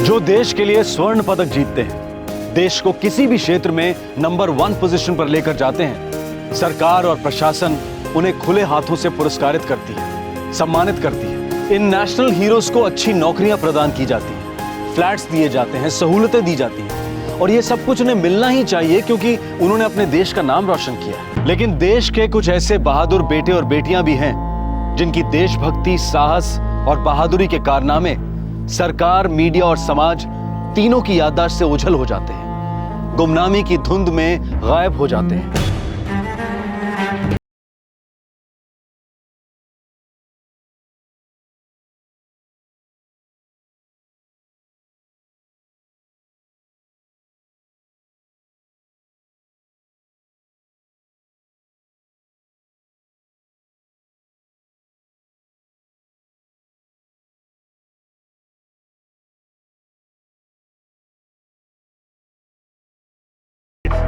जो देश के लिए स्वर्ण पदक जीतते हैं, देश को किसी भी क्षेत्र में नंबर 1 पोजीशन पर लेकर जाते हैं, सरकार और प्रशासन उन्हें खुले हाथों से पुरस्कारित करती है, सम्मानित करती है। इन नेशनल हीरोज को अच्छी नौकरियां प्रदान की जाती हैं, फ्लैट्स दिए जाते हैं, सहूलतें दी जाती हैं, और ये सब कुछ उन्हें मिलना ही चाहिए क्योंकि उन्होंने अपने देश का नाम रोशन किया है। लेकिन देश के कुछ ऐसे बहादुर बेटे और बेटियां भी हैं जिनकी देशभक्ति, साहस और बहादुरी के कारनामे सरकार, मीडिया और समाज तीनों की याददाश्त से ओझल हो जाते हैं, गुमनामी की धुंध में गायब हो जाते हैं।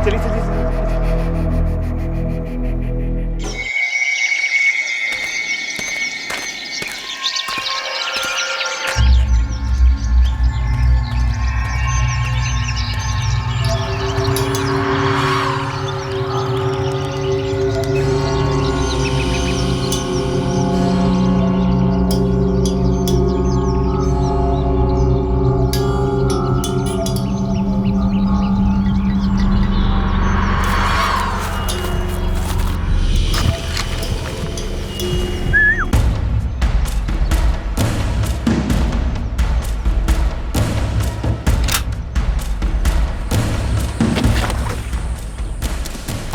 चलिए चलिए चलिए।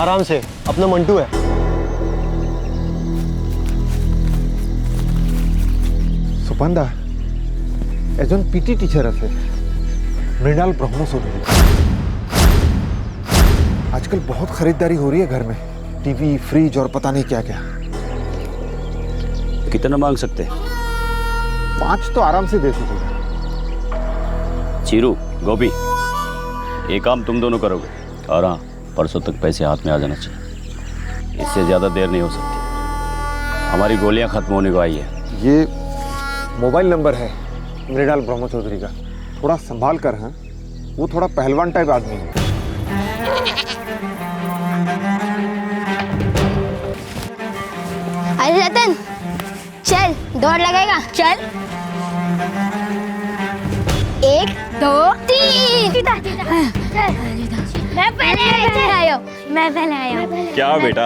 आराम से, अपना मंटू है। सुपंदा एजन पीटी टीचर আছে मृणाल ब्रह्मचौधरी। आजकल बहुत खरीदारी हो रही है घर में, टीवी, फ्रिज और पता नहीं क्या क्या। कितना मांग सकते हैं? 5 तो आराम से दे सकेगा। चीरू, गोभी, ये काम तुम दोनों करोगे, और हाँ, परसों तक पैसे हाथ में आ जाना चाहिए। इससे ज़्यादा देर नहीं हो सकती, हमारी गोलियां खत्म होने को आई है। ये मोबाइल नंबर है मृणाल ब्रह्मचौधरी का, थोड़ा संभाल कर। हाँ, वो थोड़ा पहलवान टाइप आदमी है। अरे रतन, चल दौड़ लगाएगा, चल। 1 2 3। मैं पहले आया हूँ। क्या बेटा?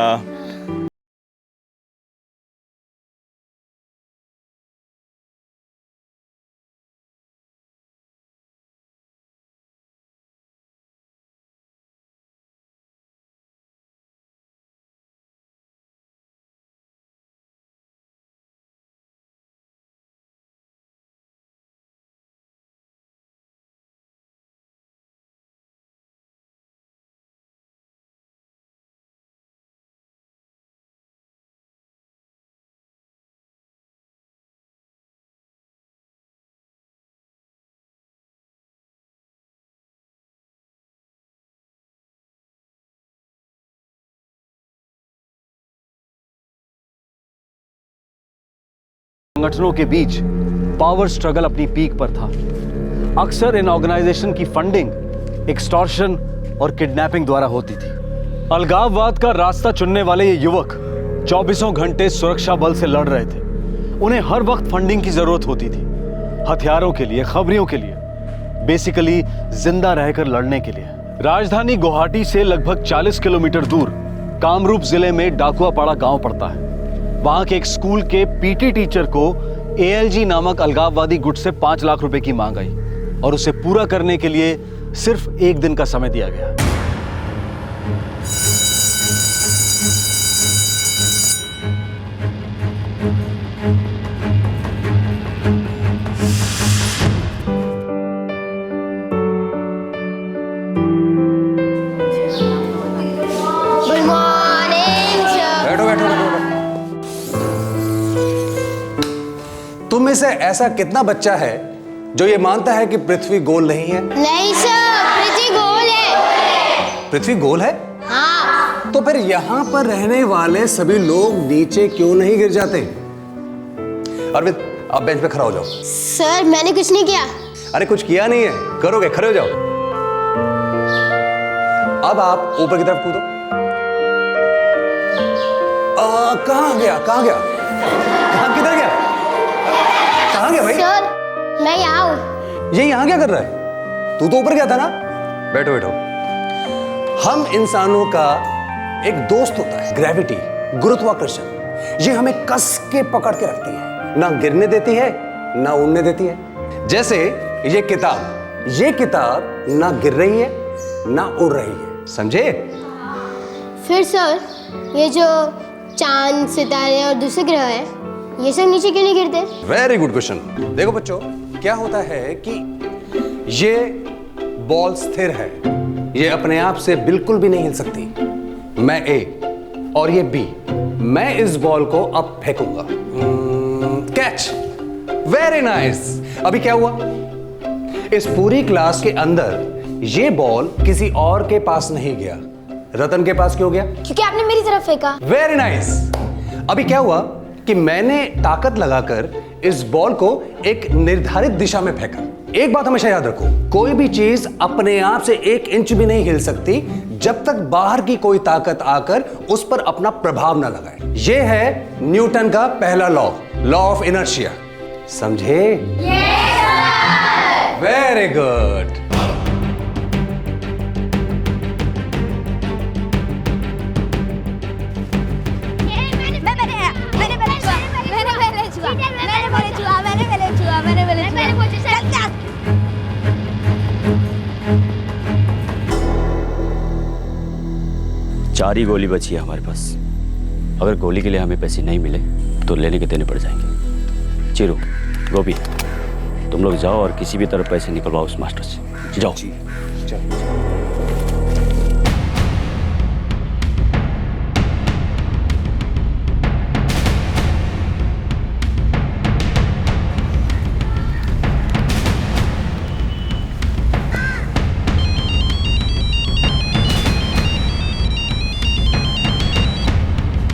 संगठनों के बीच पावर स्ट्रगल अपनी पीक पर था। अक्सर इन ऑर्गेनाइजेशन की फंडिंग एक्सटॉर्शन और किडनैपिंग द्वारा होती थी। अलगाववाद का रास्ता चुनने वाले ये युवक 24 घंटे सुरक्षा बल से लड़ रहे थे। उन्हें हर वक्त फंडिंग की जरूरत होती थी, हथियारों के लिए, खबरियों के लिए, बेसिकली जिंदा रहकर लड़ने के लिए। राजधानी गुवाहाटी से लगभग 40 किलोमीटर दूर कामरूप जिले में डाकुआपाड़ा गांव पड़ता है। वहां के एक स्कूल के पीटी टीचर को एएलजी नामक अलगाववादी गुट से 5 लाख रुपए की मांग आई और उसे पूरा करने के लिए सिर्फ 1 दिन का समय दिया गया। Good morning sir. बैठो बैठो बैठो। तुम में से ऐसा कितना बच्चा है जो ये मानता है कि पृथ्वी गोल नहीं है? नहीं सर, पृथ्वी गोल है। पृथ्वी गोल है? हाँ। तो फिर यहां पर रहने वाले सभी लोग नीचे क्यों नहीं गिर जाते? अरविंद, आप बेंच पे खड़ा हो जाओ। सर मैंने कुछ नहीं किया। अरे कुछ किया नहीं है, करोगे, खड़े हो जाओ। अब आप ऊपर की तरफ कूदो। कहाँ गया, कहाँ गया, कहाँ, किधर गया, कहाँ गया भाई? सर मैं यहाँ हूँ। ये यहाँ क्या कर रहा है? तू तो ऊपर गया था ना। बैठो बैठो। हम इंसानों का एक दोस्त होता है ग्रेविटी, गुरुत्वाकर्षण। ये हमें कस के पकड़ के रखती है, ना गिरने देती है ना उड़ने देती है। जैसे ये किताब ना गिर रही है ना उड़ रही है, समझे? फिर सर ये जो चांद, सितारे और दूसरे ग्रह है, ये सब नीचे क्यों नहीं गिरते? Very good question. देखो बच्चों, क्या होता है कि ये बॉल स्थिर है, ये अपने आप से बिल्कुल भी नहीं हिल सकती। मैं ए और ये बी, मैं इस बॉल को अब फेंकूंगा। Catch, very nice. अभी क्या हुआ? इस पूरी क्लास के अंदर ये बॉल किसी और के पास नहीं गया। रतन के पास क्यों गया? क्योंकि आपने मेरी तरफ फेंका। Very nice. अभी क्या हुआ कि मैंने ताकत लगाकर इस बॉल को एक निर्धारित दिशा में फेंका। एक बात हमेशा याद रखो, कोई भी चीज अपने आप से 1 इंच भी नहीं हिल सकती जब तक बाहर की कोई ताकत आकर उस पर अपना प्रभाव ना लगाए। यह है न्यूटन का पहला लॉ ऑफ इनर्शिया। समझे? Very good. चार ही गोली बची है हमारे पास। अगर गोली के लिए हमें पैसे नहीं मिले तो लेने के देने पड़ जाएंगे। चिरू, गोभी, तुम लोग जाओ और किसी भी तरह पैसे निकलवाओ उस मास्टर से। जाओ।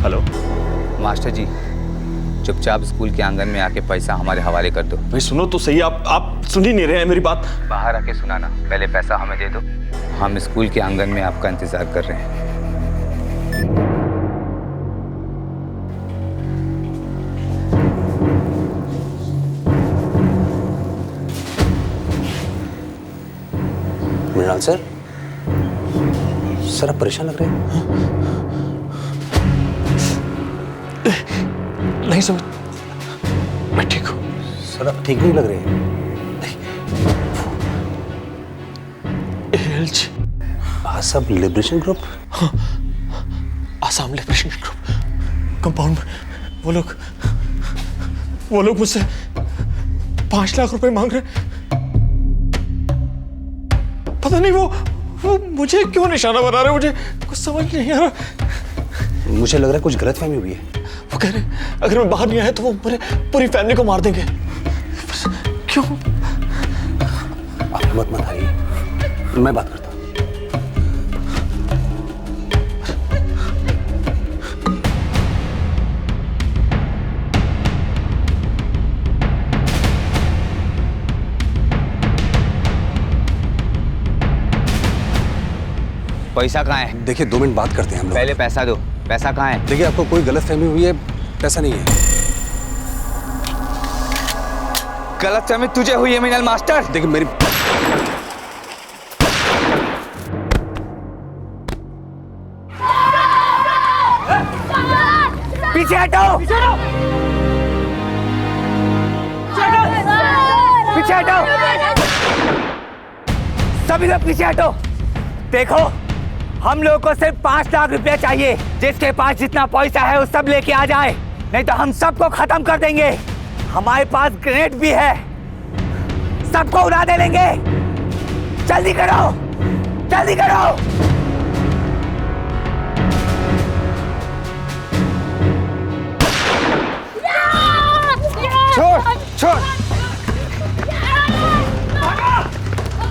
हेलो मास्टर जी, चुपचाप स्कूल के आंगन में आके पैसा हमारे हवाले कर दो। भाई सुनो तो सही, आप सुन ही नहीं रहे हैं मेरी बात। बाहर आके सुनाना, पहले पैसा हमें दे दो। हम स्कूल के आंगन में आपका इंतजार कर रहे हैं। मृणाल सर, आप परेशान लग रहे हैं। नहीं सुमित, मैं ठीक हूँ। सर आप ठीक नहीं लग रहे हैं। Assam liberation group? हाँ, आसाम लिबरेशन ग्रुप कंपाउंड में वो लोग मुझसे 5 लाख रुपए मांग रहे। पता नहीं वो मुझे क्यों निशाना बना रहे, मुझे कुछ समझ नहीं आ रहा। मुझे लग रहा है कुछ गलतफहमी हुई है। वो कह रहे अगर मैं बाहर नहीं आया तो वो मेरे पूरी फैमिली को मार देंगे। क्यों? आप हिम्मत मत हारिए, मैं बात करता हूँ। पैसा कहाँ है? देखिए 2 मिनट बात करते हैं हम लोग। पहले पैसा दो। पैसा कहाँ है? देखिए आपको कोई गलतफहमी हुई है, पैसा नहीं है। गलतफहमी तुझे हुई है मिनल मास्टर। देखिए मेरी पीछे हटो, पीछे हटो, सभी लोग पीछे हटो। देखो, हम लोगों को सिर्फ 5 लाख रुपया चाहिए। जिसके पास जितना पैसा है वो सब लेके आ जाए, नहीं तो हम सबको खत्म कर देंगे। हमारे पास ग्रेनेड भी है, सबको उड़ा दे लेंगे। जल्दी करो, जल्दी करो। छोड़ छोड़।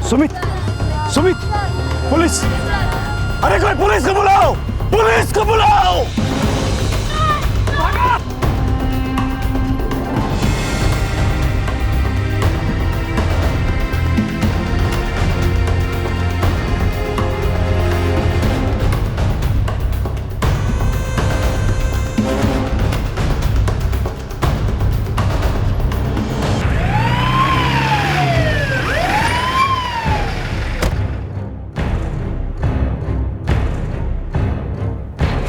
सुमित, पुलिस! अरे कोई पुलिस को बुलाओ, पुलिस को बुलाओ।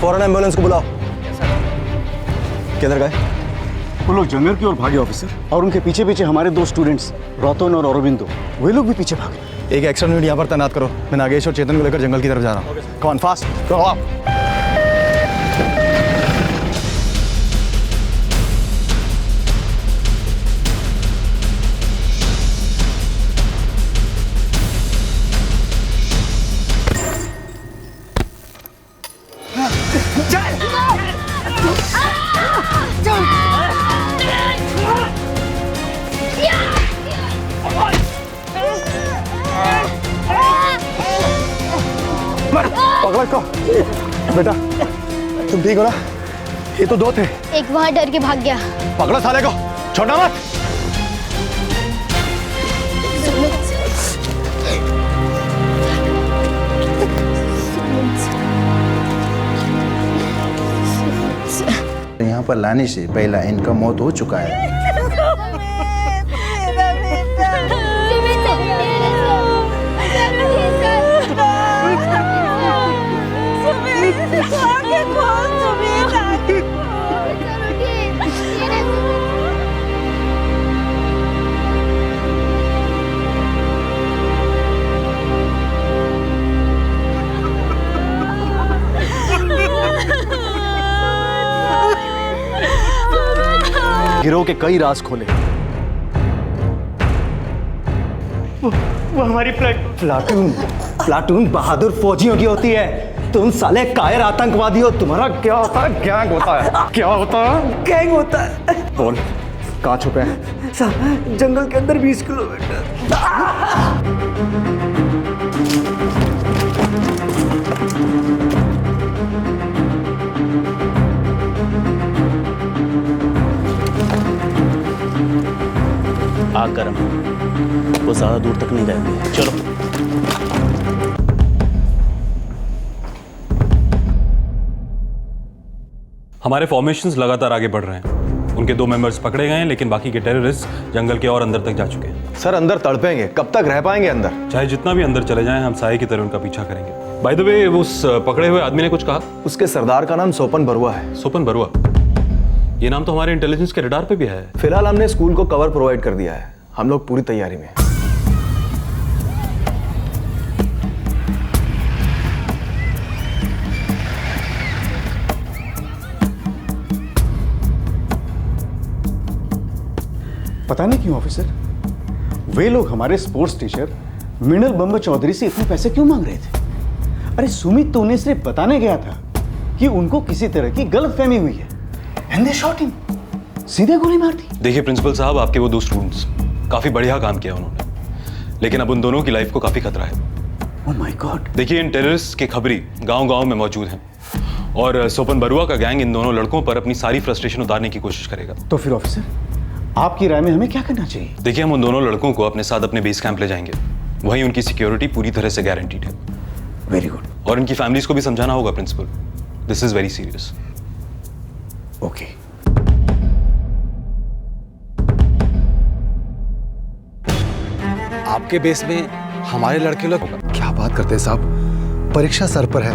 फौरन एम्बुलेंस को बुलाओ। किधर गए? वो लोग जंगल की ओर भागे ऑफिसर, और उनके पीछे पीछे हमारे 2 स्टूडेंट्स रतन और अरविंदो, वे लोग भी पीछे भागे। एक एक्स्ट्रा यूनिट यहाँ पर तैनात करो। मैं नागेश और चेतन को लेकर जंगल की तरफ जा रहा हूँ। कम ऑन फास्ट, करो आप। पकड़ा इसको। बेटा तुम ठीक हो ना? ये तो 2 थे। एक वहां डर के भाग गया। पकड़ो साले को, छोड़ना मत। यहाँ पर लाने से पहला इनका मौत हो चुका है। गिरोह के कई राज खोले। वो हमारी प्लाटून बहादुर फौजियों की होती है। तुम साले कायर आतंकवादी हो। तुम्हारा क्या होता है? गैंग होता है। क्या होता है? गैंग होता है। बोल, कहाँ छुपे हैं? जंगल के अंदर 20 किलोमीटर। आग गर्म, वो ज्यादा दूर तक नहीं गए। चलो। हमारे फॉर्मेशंस लगातार आगे बढ़ रहे हैं। उनके 2 मेंबर्स पकड़े गए हैं, लेकिन बाकी के टेररिस्ट जंगल के और अंदर तक जा चुके हैं। सर अंदर तड़पेंगे, कब तक रह पाएंगे अंदर? चाहे जितना भी अंदर चले जाएं, हम साये की तरह उनका पीछा करेंगे। बाय द वे, उस पकड़े हुए आदमी ने कुछ कहा? उसके सरदार का नाम सोपन बरुआ है। सोपन बरुआ, ये नाम तो हमारे इंटेलिजेंस के रडार पे भी है। फिलहाल हमने स्कूल को कवर प्रोवाइड कर दिया है। हम लोग पूरी तैयारी में। पता नहीं क्यों ऑफिसर, वे लोग हमारे स्पोर्ट्स टीचर मृणाल बम्बा चौधरी से इतने पैसे क्यों मांग रहे थे? अरे सुमित तो उन्हें सिर्फ बताने गया था कि उनको किसी तरह की गलतफहमी हुई है। एंड दे शॉट हिम, सीधे गोली मार दी। देखिए प्रिंसिपल साहब, आपके वो 2 स्टूडेंट्स काफी बढ़िया काम किया उन्होंने, लेकिन अब उन दोनों की लाइफ को काफी खतरा है। Oh my God. देखिए, इन टेररिस्ट के खबरी गांव-गांव में मौजूद हैं, और सोपन बरुआ का गैंग इन दोनों लड़कों पर अपनी सारी फ्रस्ट्रेशन उतारने की कोशिश करेगा। तो फिर ऑफिसर, आपकी राय में हमें क्या करना चाहिए? देखिए, हम उन दोनों लड़कों को अपने साथ अपने बेस कैंप ले जाएंगे। वहीं उनकी सिक्योरिटी पूरी तरह से गारंटीड है। Very good. और इनकी फैमिलीज को भी समझाना होगा principal, this is very serious. Okay. आपके बेस में हमारे लड़के लोग। क्या बात करते हैं साहब, परीक्षा सर पर है,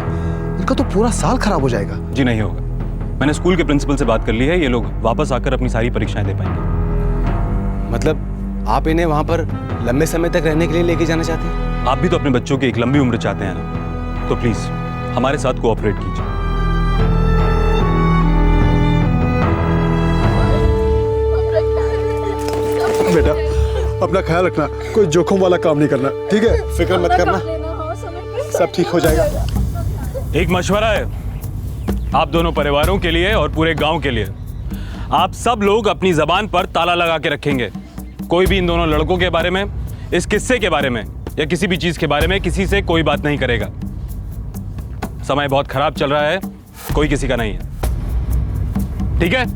इनका तो पूरा साल खराब हो जाएगा। जी नहीं होगा, मैंने स्कूल के प्रिंसिपल से बात कर ली है। ये लोग वापस आकर अपनी सारी परीक्षाएं दे पाएंगे। मतलब आप इन्हें वहां पर लंबे समय तक रहने के लिए लेके जाना चाहते हैं? आप भी तो अपने बच्चों की एक लंबी उम्र चाहते हैं ना, तो प्लीज हमारे साथ कोऑपरेट कीजिए। बेटा अपना ख्याल रखना, कोई जोखिम वाला काम नहीं करना, ठीक है? फिक्र मत करना, सब ठीक हो जाएगा। एक मशवरा है आप दोनों परिवारों के लिए और पूरे गांव के लिए। आप सब लोग अपनी जबान पर ताला लगा के रखेंगे। कोई भी इन दोनों लड़कों के बारे में, इस किस्से के बारे में या किसी भी चीज के बारे में किसी से कोई बात नहीं करेगा। समय बहुत खराब चल रहा है, कोई किसी का नहीं है, ठीक है?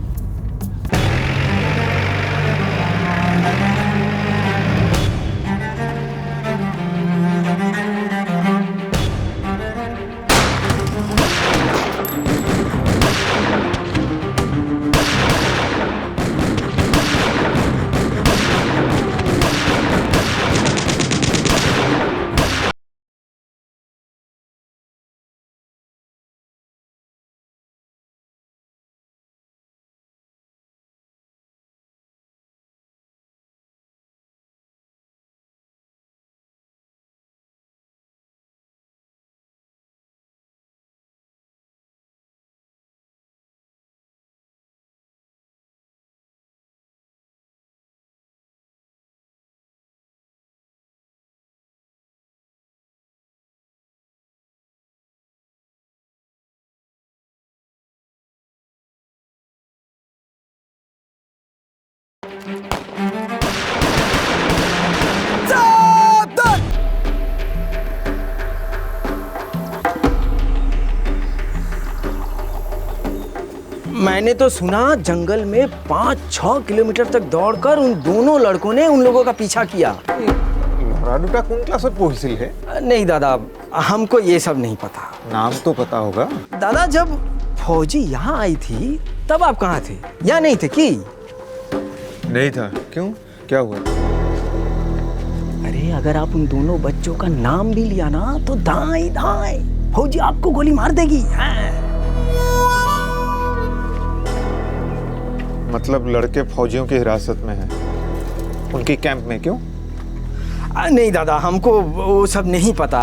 मैंने तो सुना जंगल में 5-6 किलोमीटर तक दौड़कर उन दोनों लड़कों ने उन लोगों का पीछा किया। लहराडूटा कौन क्लास में पहुंची है? नहीं दादा, हमको ये सब नहीं पता। नाम तो पता होगा। दादा, जब फौजी यहाँ आई थी तब आप कहाँ थे? यहाँ नहीं थे कि? नहीं था। क्यों, क्या हुआ? अरे अगर आप उन दोनों बच्चों का नाम भी लिया ना तो दाएं दाएं फौजी आपको गोली मार देगी। मतलब लड़के फौजियों की हिरासत में हैं, उनकी कैंप में? क्यों? नहीं दादा, हमको वो सब नहीं पता।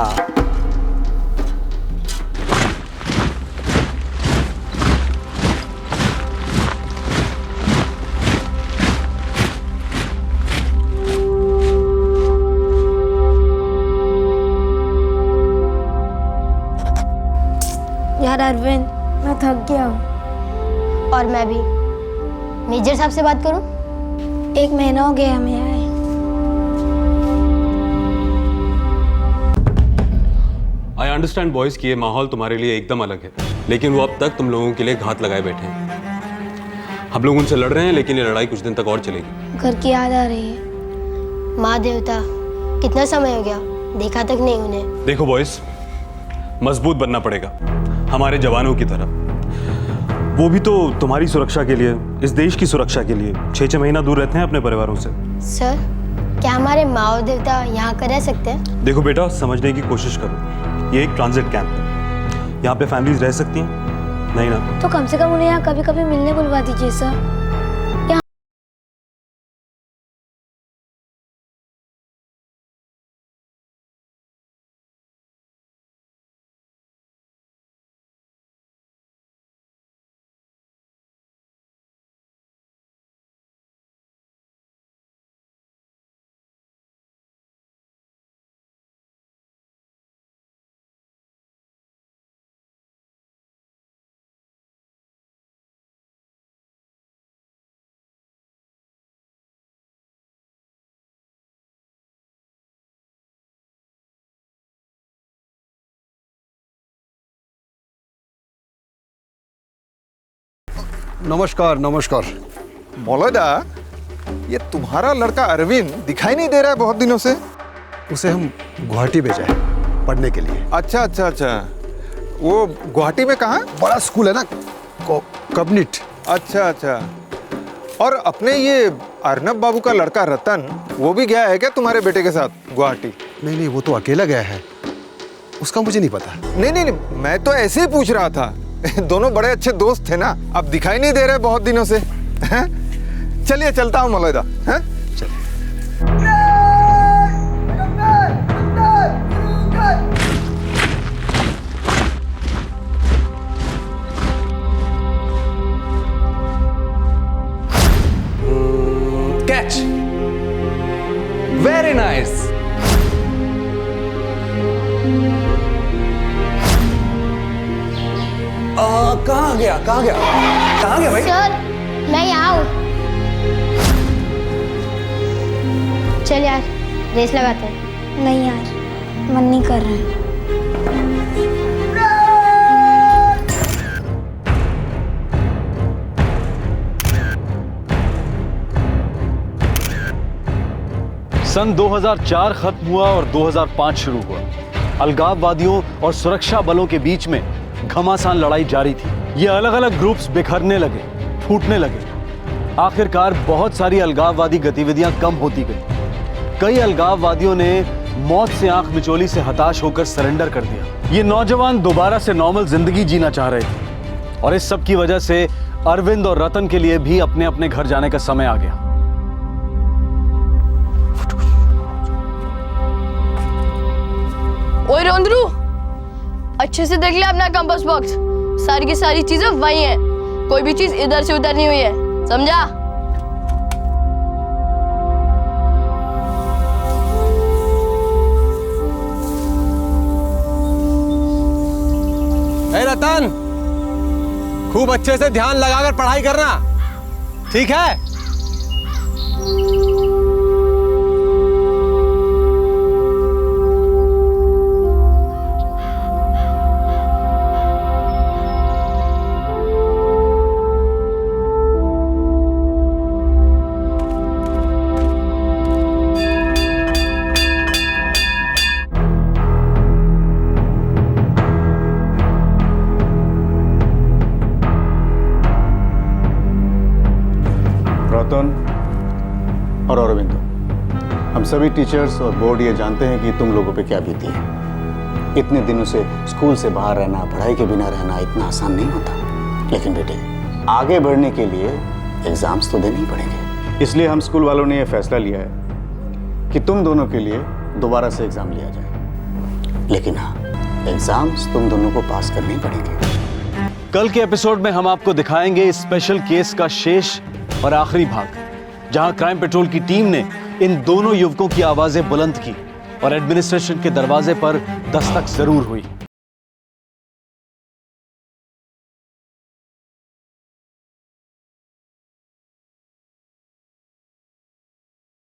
यार अरविंद, मैं थक गया हूँ। और मैं भी। मेजर साहब से बात करूँ? 1 महीना हो गया हमें आए। आई अंडरस्टैंड बॉयज कि ये माहौल तुम्हारे लिए एकदम अलग है, लेकिन वो अब तक तुम लोगों के लिए घात लगाए बैठे हैं। हम लोग उनसे लड़ रहे हैं, लेकिन ये लड़ाई कुछ दिन तक और चलेगी। घर की याद आ रही है। माँ देवता, कितना समय हो गया, देखा तक नहीं उन्हें। देखो बॉयज, मजबूत बनना पड़ेगा हमारे जवानों की तरह। वो भी तो तुम्हारी सुरक्षा के लिए, इस देश की सुरक्षा के लिए 6-6 महीना दूर रहते हैं अपने परिवारों से। सर, क्या हमारे माँ और देवता यहाँ कर रह सकते हैं? देखो बेटा, समझने की कोशिश करो, ये एक ट्रांजिट कैंप है, यहाँ पे फैमिलीज रह सकती हैं? नहीं ना? तो कम से कम उन्हें यहाँ कभी कभी मिलने बुलवा दीजिए सर। नमस्कार नमस्कार। मौलदा, ये तुम्हारा लड़का अरविंद दिखाई नहीं दे रहा है बहुत दिनों से। उसे हम गुवाहाटी भेजा है पढ़ने के लिए। अच्छा अच्छा अच्छा, वो गुवाहाटी में कहाँ? बड़ा स्कूल है ना, कब्निट। अच्छा अच्छा। और अपने ये अर्नब बाबू का लड़का रतन, वो भी गया है क्या तुम्हारे बेटे के साथ गुवाहाटी? नहीं नहीं, वो तो अकेला गया है, उसका मुझे नहीं पता। नहीं नहीं नहीं, मैं तो ऐसे ही पूछ रहा था। दोनों बड़े अच्छे दोस्त थे ना, अब दिखाई नहीं दे रहे बहुत दिनों से। चलिए चलता हूँ मौलदा। Catch, very nice. कहाँ गया भाई? सर, मैं यहाँ हूँ। चल यार, रेस लगाते हैं। नहीं यार, मन नहीं कर रहा है। सन 2004 खत्म हुआ और 2005 शुरू हुआ। अलगाववादियों और सुरक्षा बलों के बीच में घमासान लड़ाई जारी थी। ये अलग अलग ग्रुप्स बिखरने लगे, फूटने लगे। आखिरकार बहुत सारी अलगाववादी गतिविधियां कम होती गई। कई अलगाववादियों ने मौत से आंख मिचोली से हताश होकर सरेंडर कर दिया। ये नौजवान दोबारा से नॉर्मल जिंदगी जीना चाह रहे थे और इस सब की वजह से अरविंद और रतन के लिए भी अपने अपने घर जाने का समय आ गया। ओए रोंदरू, अच्छे से देख ले अपना कंपास बॉक्स। सारी की सारी चीजें वही हैं, कोई भी चीज इधर से उधर नहीं हुई है, समझा? ए रतन, खूब अच्छे से ध्यान लगाकर पढ़ाई करना, ठीक है? रतन और अरविंदो, हम सभी टीचर्स और बोर्ड ये जानते हैं कि तुम लोगों पे क्या बीती है। इतने दिनों से स्कूल से बाहर रहना, पढ़ाई के बिना रहना इतना आसान नहीं होता। लेकिन बेटे, आगे बढ़ने के लिए एग्जाम्स तो देने ही पड़ेंगे। इसलिए हम स्कूल वालों ने यह फैसला लिया है कि तुम दोनों के लिए दोबारा से एग्जाम लिया जाए। लेकिन हाँ, एग्जाम्स तुम दोनों को पास करने ही पड़ेंगे। कल के एपिसोड में हम आपको दिखाएंगे इस स्पेशल केस का शेष और आखिरी भाग, जहां क्राइम पेट्रोल की टीम ने इन दोनों युवकों की आवाजें बुलंद की और एडमिनिस्ट्रेशन के दरवाजे पर दस्तक जरूर हुई।